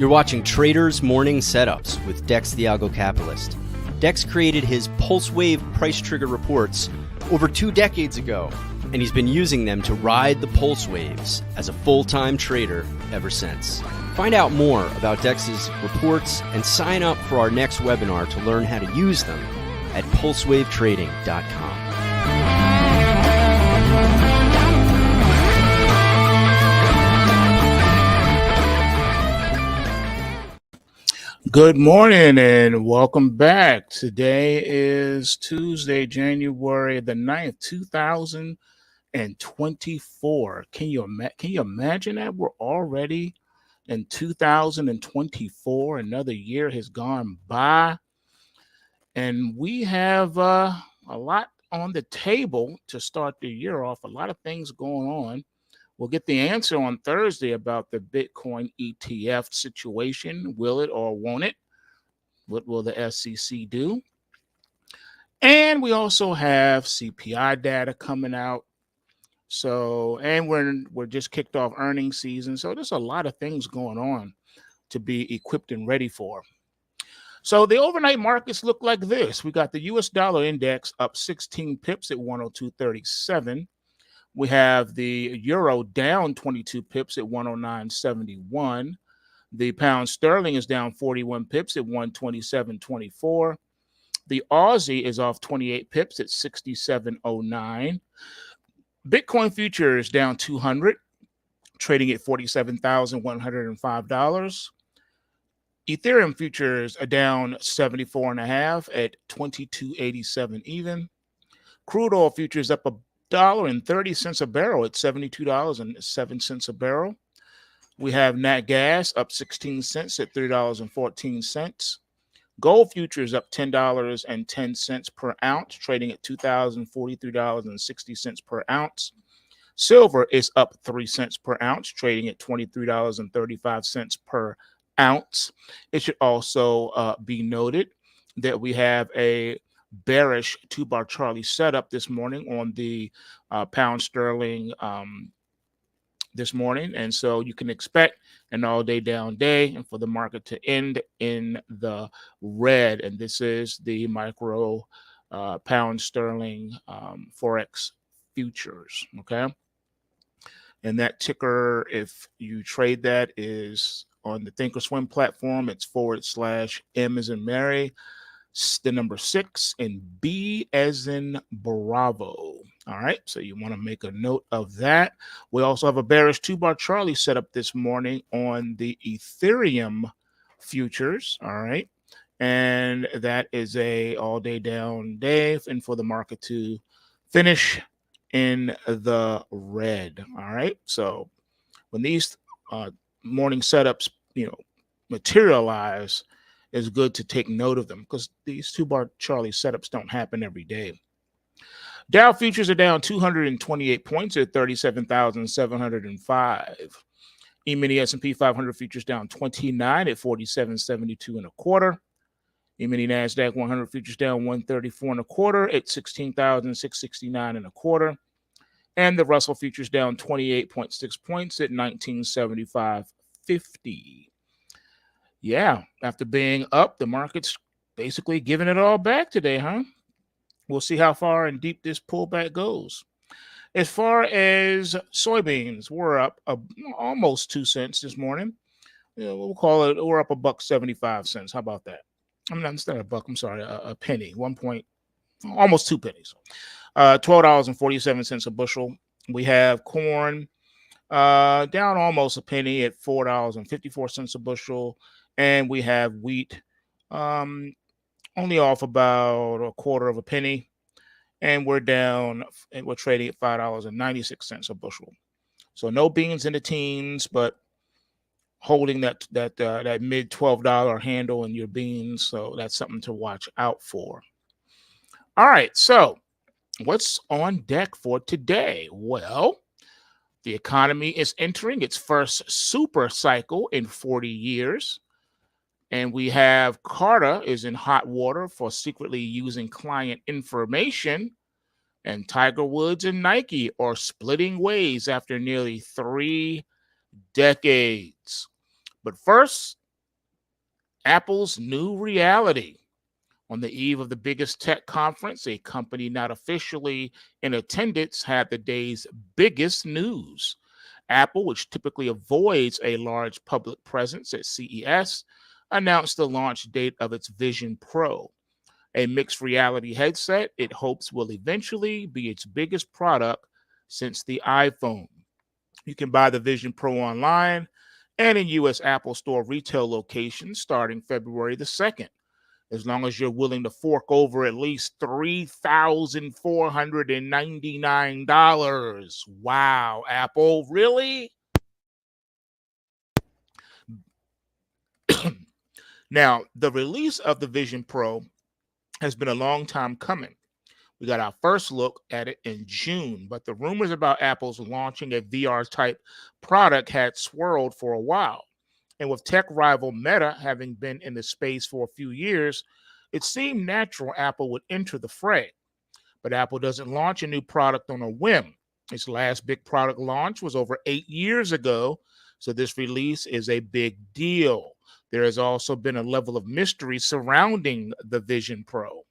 You're watching Traders Morning Setups with Dex the Algo Capitalist. Dex created his Pulse Wave price trigger reports over 2 decades ago, and he's been using them to ride the pulse waves as a full-time trader ever since. Find out more about Dex's reports and sign up for our next webinar to learn how to use them at pulsewavetrading.com. Good morning and welcome back. Today is Tuesday, January the 9th, 2024. Can you imagine that we're already in 2024? Another year has gone by, and we have a lot on the table to start the year off. A lot of things going on. We'll get the answer on Thursday about the Bitcoin ETF situation. Will it or won't it? What will the SEC do? And we also have CPI data coming out. So, and we're just kicked off earnings season. So there's a lot of things going on to be equipped and ready for. So the overnight markets look like this. We got the US dollar index up 16 pips at 102.37. We have the euro down 22 pips at 109.71. The pound sterling is down 41 pips at 127.24. The Aussie is off 28 pips at 67.09. Bitcoin futures down 200, trading at $47,105. Ethereum futures are down 74.5 at 22.87 even. Crude oil futures up $1.30 a barrel at $72.07 a barrel. We have nat gas up 16 cents at $3.14. Gold futures up $10.10 per ounce, trading at $2,043.60 per ounce. Silver is up 3 cents per ounce, trading at $23.35 per ounce. It should also be noted that we have a bearish 2-bar Charlie setup this morning on the pound sterling this morning, and so you can expect an all-day down day and for the market to end in the red. And this is the micro pound sterling forex futures. Okay, and that ticker, if you trade that, is on the Thinkorswim platform. It's /M as in Mary, the number 6, and B as in Bravo. All right, so you want to make a note of that. We also have a bearish 2-bar Charlie set up this morning on the Ethereum futures. All right, and that is a all-day down day, and for the market to finish in the red. All right, so when these morning setups, materialize, it's good to take note of them because these 2-bar Charlie setups don't happen every day. Dow futures are down 228 points at 37,705. E-mini S&P 500 futures down 29 at 47.72 and a quarter. E-mini NASDAQ 100 futures down 134 and a quarter at 16,669 and a quarter. And the Russell futures down 28.6 points at 1975.50. Yeah, after being up, the market's basically giving it all back today, huh? We'll see how far and deep this pullback goes. As far as soybeans, we're up almost 2 cents this morning. We'll call it, we're up $1.75. How about that? Instead of a buck, I'm sorry, a penny, almost 2 pennies. $12.47 a bushel. We have corn down almost a penny at $4.54 a bushel. And we have wheat only off about a quarter of a penny, and we're down, and we're trading at $5.96 a bushel. So no beans in the teens, but holding that mid $12 handle in your beans. So that's something to watch out for. All right, so what's on deck for today? Well, the economy is entering its first super cycle in 40 years. And we have Carter is in hot water for secretly using client information. And Tiger Woods and Nike are splitting ways after nearly 3 decades. But first, Apple's new reality. On the eve of the biggest tech conference, a company not officially in attendance had the day's biggest news. Apple, which typically avoids a large public presence at CES, announced the launch date of its Vision Pro, a mixed reality headset it hopes will eventually be its biggest product since the iPhone. You can buy the Vision Pro online and in US Apple Store retail locations starting February the 2nd, as long as you're willing to fork over at least $3,499. Wow, Apple, really? Now, the release of the Vision Pro has been a long time coming. We got our first look at it in June, but the rumors about Apple's launching a VR type product had swirled for a while. And with tech rival Meta having been in the space for a few years, it seemed natural Apple would enter the fray. But Apple doesn't launch a new product on a whim. Its last big product launch was over 8 years ago, so this release is a big deal. There has also been a level of mystery surrounding the Vision Pro.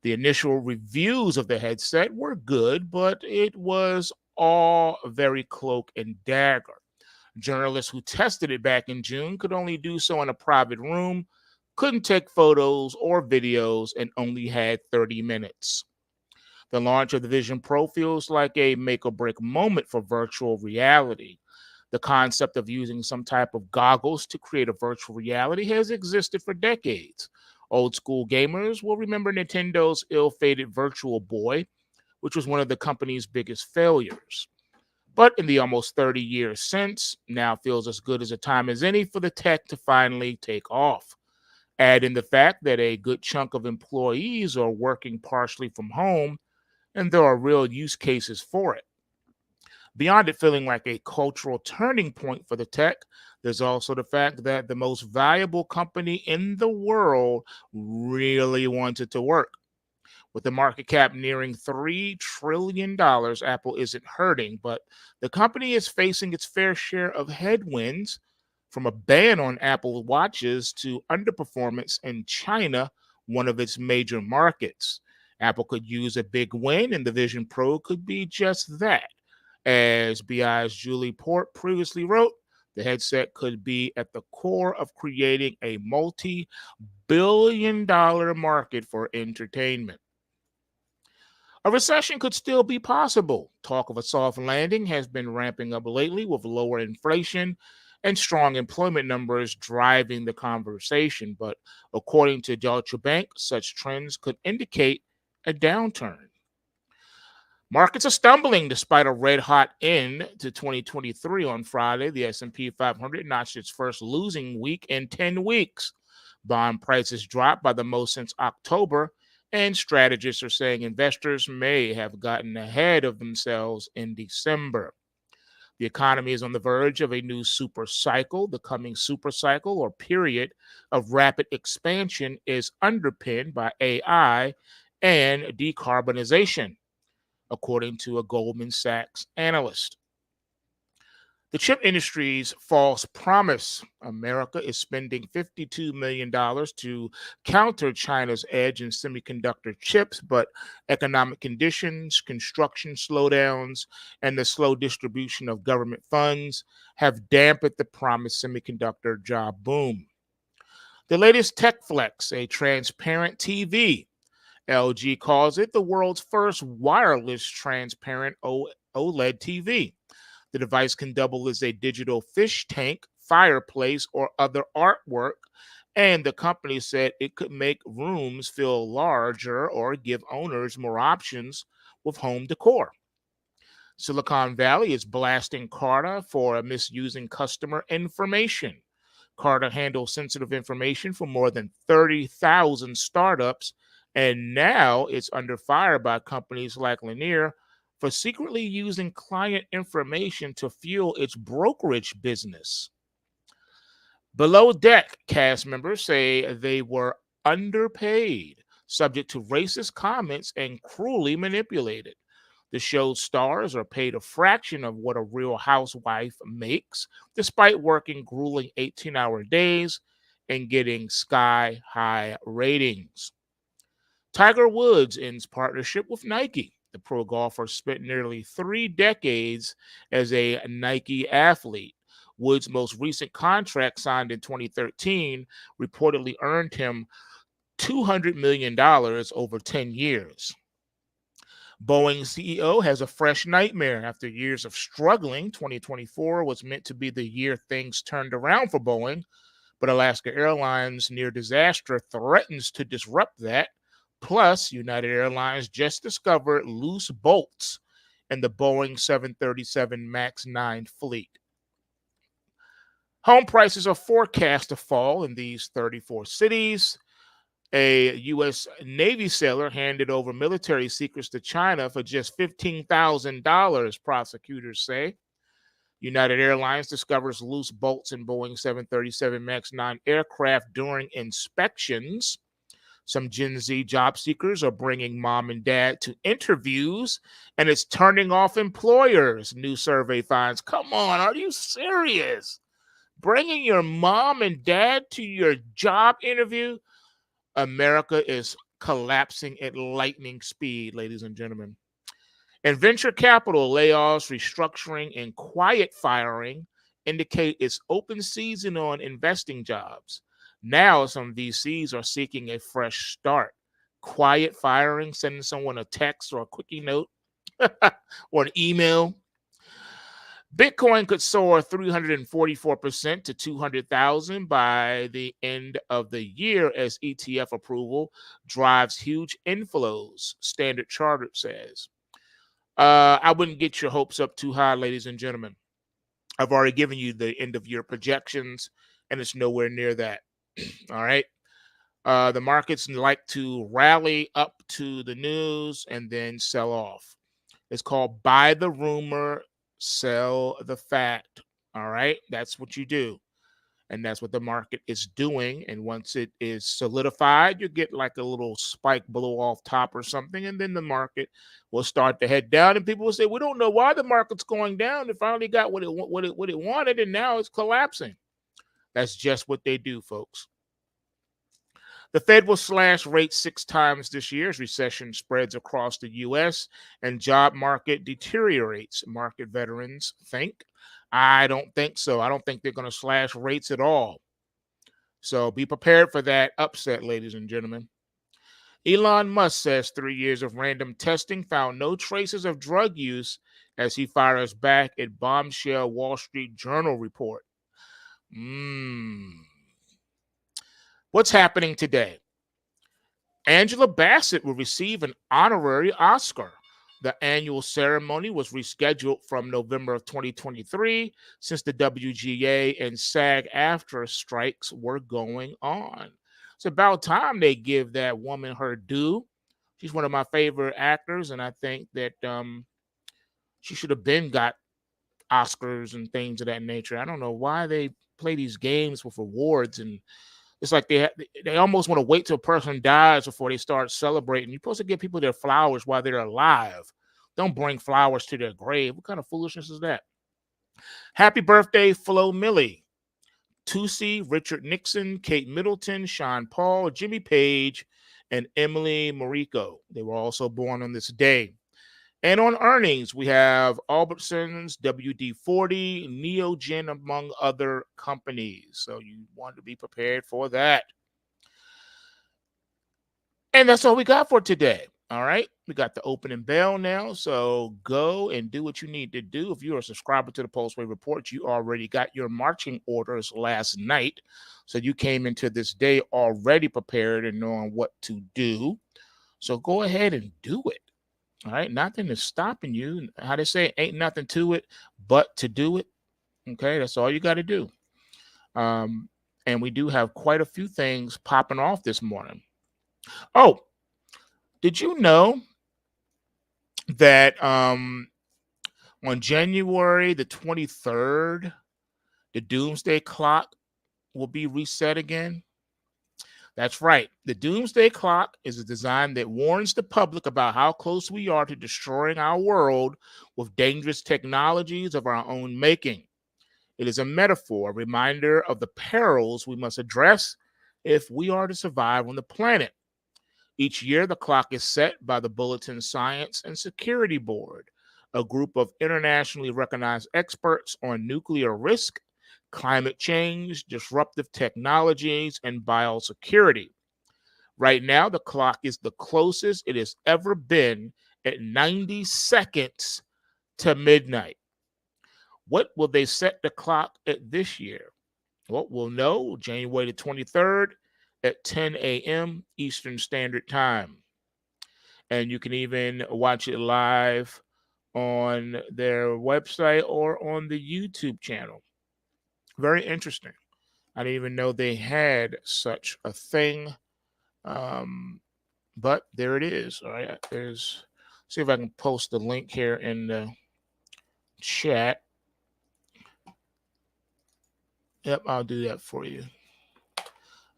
The initial reviews of the headset were good, but it was all very cloak and dagger. Journalists who tested it back in June could only do so in a private room, couldn't take photos or videos, and only had 30 minutes. The launch of the Vision Pro feels like a make or break moment for virtual reality. The concept of using some type of goggles to create a virtual reality has existed for decades. Old school gamers will remember Nintendo's ill fated Virtual Boy, which was one of the company's biggest failures. But in the almost 30 years since, now feels as good as a time as any for the tech to finally take off. Add in the fact that a good chunk of employees are working partially from home, and there are real use cases for it. Beyond it feeling like a cultural turning point for the tech, there's also the fact that the most valuable company in the world really wants it to work. With the market cap nearing $3 trillion, Apple isn't hurting, but the company is facing its fair share of headwinds, from a ban on Apple watches to underperformance in China, one of its major markets. Apple could use a big win, and the Vision Pro could be just that. As BI's Julie Port previously wrote, the headset could be at the core of creating a multi-billion-dollar market for entertainment. A recession could still be possible. Talk of a soft landing has been ramping up lately, with lower inflation and strong employment numbers driving the conversation. But according to Deutsche Bank, such trends could indicate a downturn. Markets are stumbling despite a red-hot end to 2023 on Friday. The S&P 500 notched its first losing week in 10 weeks. Bond prices dropped by the most since October, and strategists are saying investors may have gotten ahead of themselves in December. The economy is on the verge of a new super cycle. The coming super cycle, or period of rapid expansion, is underpinned by AI and decarbonization, according to a Goldman Sachs analyst. The chip industry's false promise. America is spending $52 million to counter China's edge in semiconductor chips, but economic conditions, construction slowdowns, and the slow distribution of government funds have dampened the promised semiconductor job boom. The latest tech flex, a transparent TV. LG calls it the world's first wireless transparent OLED TV. The device can double as a digital fish tank, fireplace, or other artwork, and the company said it could make rooms feel larger or give owners more options with home decor. Silicon Valley is blasting Carta for misusing customer information. Carta handles sensitive information for more than 30,000 startups, and now it's under fire by companies like Lanier for secretly using client information to fuel its brokerage business. Below Deck cast members say they were underpaid, subject to racist comments, and cruelly manipulated. The show's stars are paid a fraction of what a real housewife makes, despite working grueling 18-hour days and getting sky high ratings. Tiger Woods ends partnership with Nike. The pro golfer spent nearly 3 decades as a Nike athlete. Woods' most recent contract, signed in 2013, reportedly earned him $200 million over 10 years. Boeing CEO has a fresh nightmare after years of struggling. 2024 was meant to be the year things turned around for Boeing, but Alaska Airlines' near disaster threatens to disrupt that. Plus, United Airlines just discovered loose bolts in the Boeing 737 MAX 9 fleet. Home prices are forecast to fall in these 34 cities. A U.S. Navy sailor handed over military secrets to China for just $15,000, prosecutors say. United Airlines discovers loose bolts in Boeing 737 MAX 9 aircraft during inspections. Some Gen Z job seekers are bringing mom and dad to interviews, and it's turning off employers, new survey finds. Come on, are you serious? Bringing your mom and dad to your job interview? America is collapsing at lightning speed, ladies and gentlemen. And venture capital layoffs, restructuring, and quiet firing indicate it's open season on investing jobs. Now, some VCs are seeking a fresh start. Quiet firing, sending someone a text or a quickie note or an email. Bitcoin could soar 344% to 200,000 by the end of the year as ETF approval drives huge inflows, Standard Chartered says. I wouldn't get your hopes up too high, ladies and gentlemen. I've already given you the end of year projections, and it's nowhere near that. All right. The markets like to rally up to the news and then sell off. It's called buy the rumor, sell the fact. All right. That's what you do. And that's what the market is doing. And once it is solidified, you get like a little spike below off top or something. And then the market will start to head down. And people will say, we don't know why the market's going down. It finally got what it wanted, and now it's collapsing. That's just what they do, folks. The Fed will slash rates 6 times this year as recession spreads across the U.S. and job market deteriorates, market veterans think. I don't think so. I don't think they're going to slash rates at all. So be prepared for that upset, ladies and gentlemen. Elon Musk says 3 years of random testing found no traces of drug use as he fires back at bombshell Wall Street Journal report. What's happening today? Angela Bassett will receive an honorary Oscar. The annual ceremony was rescheduled from November of 2023 since the WGA and SAG-AFTRA strikes were going on. It's about time they give that woman her due. She's one of my favorite actors, and I think that she should have been got Oscars and things of that nature. I don't know why they play these games with awards, and it's like they almost want to wait till a person dies before they start celebrating. You're supposed to give people their flowers while they're alive. Don't bring flowers to their grave. What kind of foolishness is that? Happy birthday, Flo Millie, Tusi, Richard Nixon, Kate Middleton, Sean Paul, Jimmy Page, and Emily Mariko. They were also born on this day. And on earnings, we have Albertsons, WD-40, Neogen, among other companies. So you want to be prepared for that. And that's all we got for today. All right. We got the opening bell now. So go and do what you need to do. If you're a subscriber to the Pulsewave Report, you already got your marching orders last night. So you came into this day already prepared and knowing what to do. So go ahead and do it. All right, nothing is stopping you. How they say, ain't nothing to it but to do it. Okay, that's all you got to do. And we do have quite a few things popping off this morning. Oh, did you know that on January the 23rd, the doomsday clock will be reset again? That's right. The doomsday clock is a design that warns the public about how close we are to destroying our world with dangerous technologies of our own making. It is a metaphor, a reminder of the perils we must address if we are to survive on the planet. Each year, the clock is set by the Bulletin Science and Security Board, a group of internationally recognized experts on nuclear risk, climate change, disruptive technologies, and biosecurity. Right now, the clock is the closest it has ever been at 90 seconds to midnight. What will they set the clock at this year? Well, we'll know January the 23rd at 10 a.m. Eastern Standard Time. And you can even watch it live on their website or on the YouTube channel. Very interesting. I didn't even know they had such a thing. But there it is. All right. See if I can post the link here in the chat. Yep, I'll do that for you.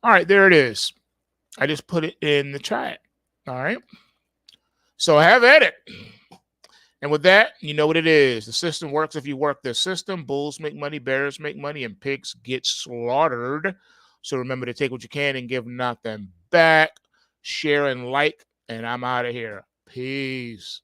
All right, there it is. I just put it in the chat. All right. So have at it. And with that, you know what it is. The system works if you work the system. Bulls make money, bears make money, and pigs get slaughtered. So remember to take what you can and give nothing back. Share and like, and I'm out of here. Peace.